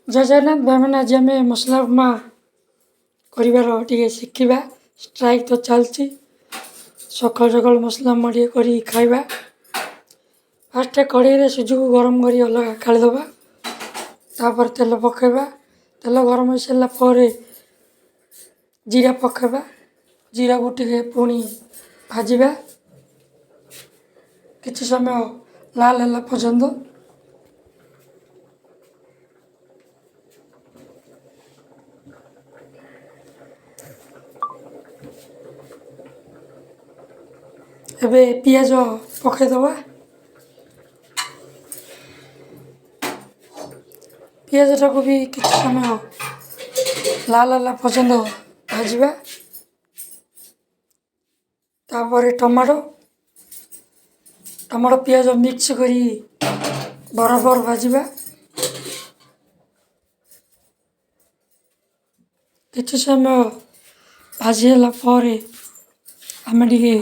ଜୟ ଜଗନ୍ନାଥ ଭାଇମାନେ ଆଜି ଆମେ ମସଲା ଉପମା କରିବାର ଟିକେ ଶିଖିବା। ଷ୍ଟ୍ରାଇକ୍ ତ ଚାଲିଛି, ସକାଳୁ ସକାଳୁ ମସଲା ଉପମା ଟିକେ କରି ଖାଇବା। ଫାର୍ଷ୍ଟ କଢ଼େଇରେ ସୁଜିକୁ ଗରମ କରି ଅଲଗା କାଢ଼ିଦେବା, ତାପରେ ତେଲ ପକାଇବା। ତେଲ ଗରମ ହୋଇସାରିଲା ପରେ ଜିରା ପକାଇବା, ଜିରାକୁ ଟିକେ ପୁଣି ଭାଜିବା କିଛି ସମୟ ଲାଲ ହେଲା ପର୍ଯ୍ୟନ୍ତ। ଏବେ ପିଆଜ ପକାଇଦେବା। ପିଆଜଟାକୁ ବି କିଛି ସମୟ ଲାଲ ହେଲା ପର୍ଯ୍ୟନ୍ତ ଭାଜିବା। ତାପରେ ଟମାଟୋ ପିଆଜ ମିକ୍ସ କରି ବରାବର ଭାଜିବା। କିଛି ସମୟ ଭାଜି ହେଲା ପରେ ଆମେ ଟିକେ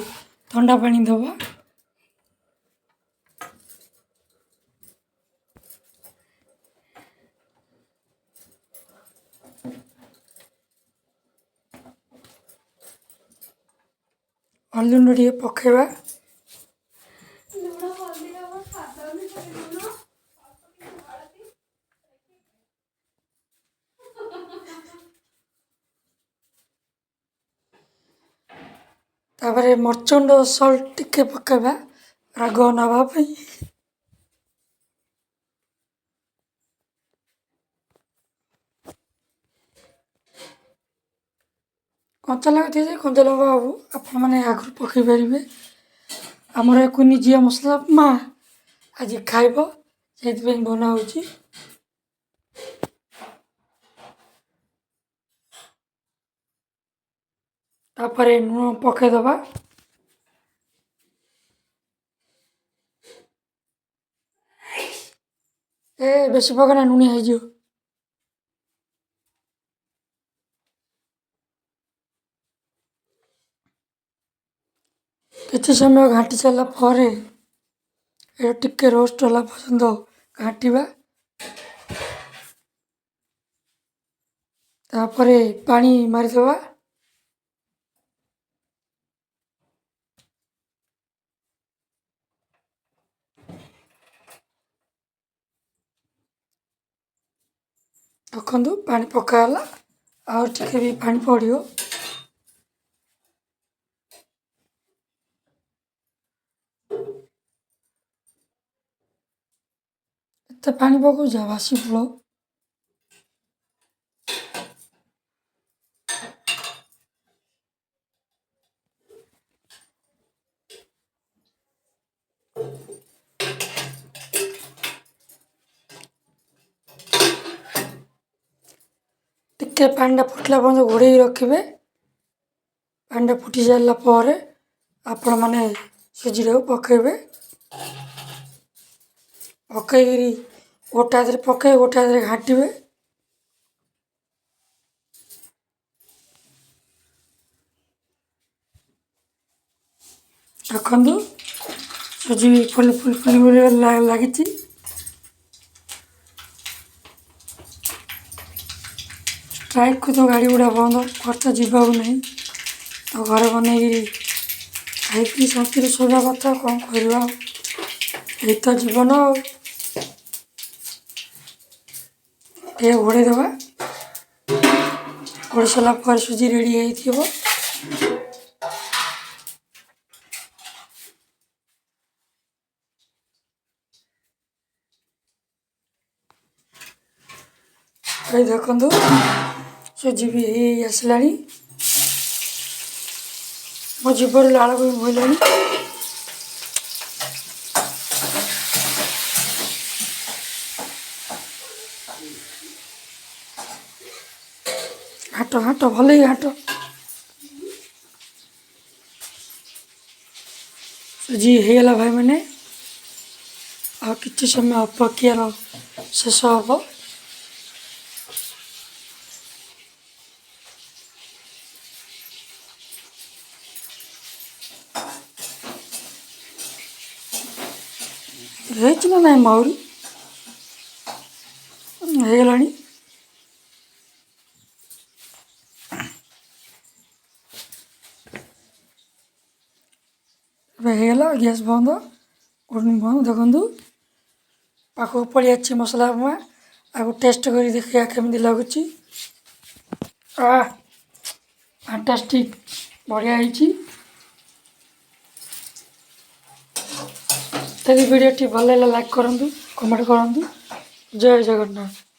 ଥଣ୍ଡା ପାଣି ଦେବା। ହଳଦୀ ଗୁଣ୍ଡ ଟିକେ ପକାଇବା। ତାପରେ ମର୍ଚଗୁଣ୍ଡ ସଲ୍ଟ ଟିକେ ପକାଇବା ରାଗ ନେବା ପାଇଁ। କଞ୍ଚା ଲଙ୍କା ଦିଆଯାଏ, କଞ୍ଚା ଲଙ୍କା ଆପଣମାନେ ଆଗରୁ ପକାଇ ପାରିବେ। ଆମର କୁନି ଝିଅ ମସଲା ଉପମା ଆଜି ଖାଇବ, ସେଇଥିପାଇଁ ବନା ହେଉଛି। ତାପରେ ଲୁଣ ପକାଇଦେବା। ବେଶୀ ପକାନା, ଲୁଣିଆ ହେଇଯିବ। କିଛି ସମୟ ଘାଣ୍ଟି ସାରିଲା ପରେ ଏଇଟା ଟିକେ ରୋଷ୍ଟ ହେଲା ପର୍ଯ୍ୟନ୍ତ ଘାଣ୍ଟିବା। ତାପରେ ପାଣି ମାରିଦେବା। ଦେଖନ୍ତୁ ପାଣି ପକା ହେଲା, ଆଉ ଟିକେ ବି ପାଣି ପଡ଼ିବ। ଏତେ ପାଣି ପକାଉଛ ବାସି ଫୁଳ। ଟିକେ ପାଣିଟା ଫୁଟିଲା ପର୍ଯ୍ୟନ୍ତ ଘୋଡ଼େଇକି ରଖିବେ। ପାଣିଟା ଫୁଟି ସାରିଲା ପରେ ଆପଣମାନେ ସୁଜିଟାକୁ ପକାଇବେ। ପକାଇକିରି ଗୋଟେ ହାତରେ ପକାଇ ଗୋଟେ ହାତରେ ଘାଣ୍ଟିବେ। ଦେଖନ୍ତୁ ସୁଜି ଫୁଲି ଲାଗିଛି। ଷ୍ଟ୍ରାଇକ୍କୁ ତ ଗାଡ଼ି ଗୁଡ଼ା ବନ୍ଦ, ଖର୍ଚ୍ଚ ଯିବାକୁ ନାହିଁ, ତ ଘରେ ବନେଇକିରି ଖାଇକି ଶାନ୍ତିରେ ଶୋଇବା କଥା। କ'ଣ କରିବା, ଏଇ ତ ଜୀବନ ଆଉ। ଟିକେ ଘୋଡ଼େଇ ଦେବା। ଘୋଡ଼େଇ ସାରିଲା ପରେ ସୁଜି ରେଡ଼ି ହେଇଥିବ। ଏଇ ଦେଖନ୍ତୁ ସୁଜି ବି ହେଇ ଆସିଲାଣି। ମୋ ଜିଭରୁ ଲାଳ ବି ବୋହିଲାଣି। ଘାଟ ଭଲକି ଘାଟ। ସୁଜି ହେଇଗଲା ଭାଇମାନେ, ଆଉ କିଛି ସମୟ ଅପେକ୍ଷାର ଶେଷ ହେବ। ହେଇଛି ନା ନାଇଁ ଆହୁରି ହେଇଗଲାଣି। ଏବେ ହେଇଗଲା ଗ୍ୟାସ୍ ବନ୍ଦ ଓଭନ୍ ବନ୍ଦ ଦେଖନ୍ତୁ ପାଖକୁ ପଳେଇ ଆସିଛି ମସଲା ଉପମା ଆକୁ ଟେଷ୍ଟ କରି ଦେଖିବା କେମିତି ଲାଗୁଛି ଫାଣ୍ଟାଷ୍ଟିକ୍ ବଢ଼ିଆ ହେଇଛି ଯଦି ଭିଡ଼ିଓଟି ଭଲ ଲାଗିଲା ଲାଇକ୍ କରନ୍ତୁ କମେଣ୍ଟ କରନ୍ତୁ ଜୟ ଜଗନ୍ନାଥ।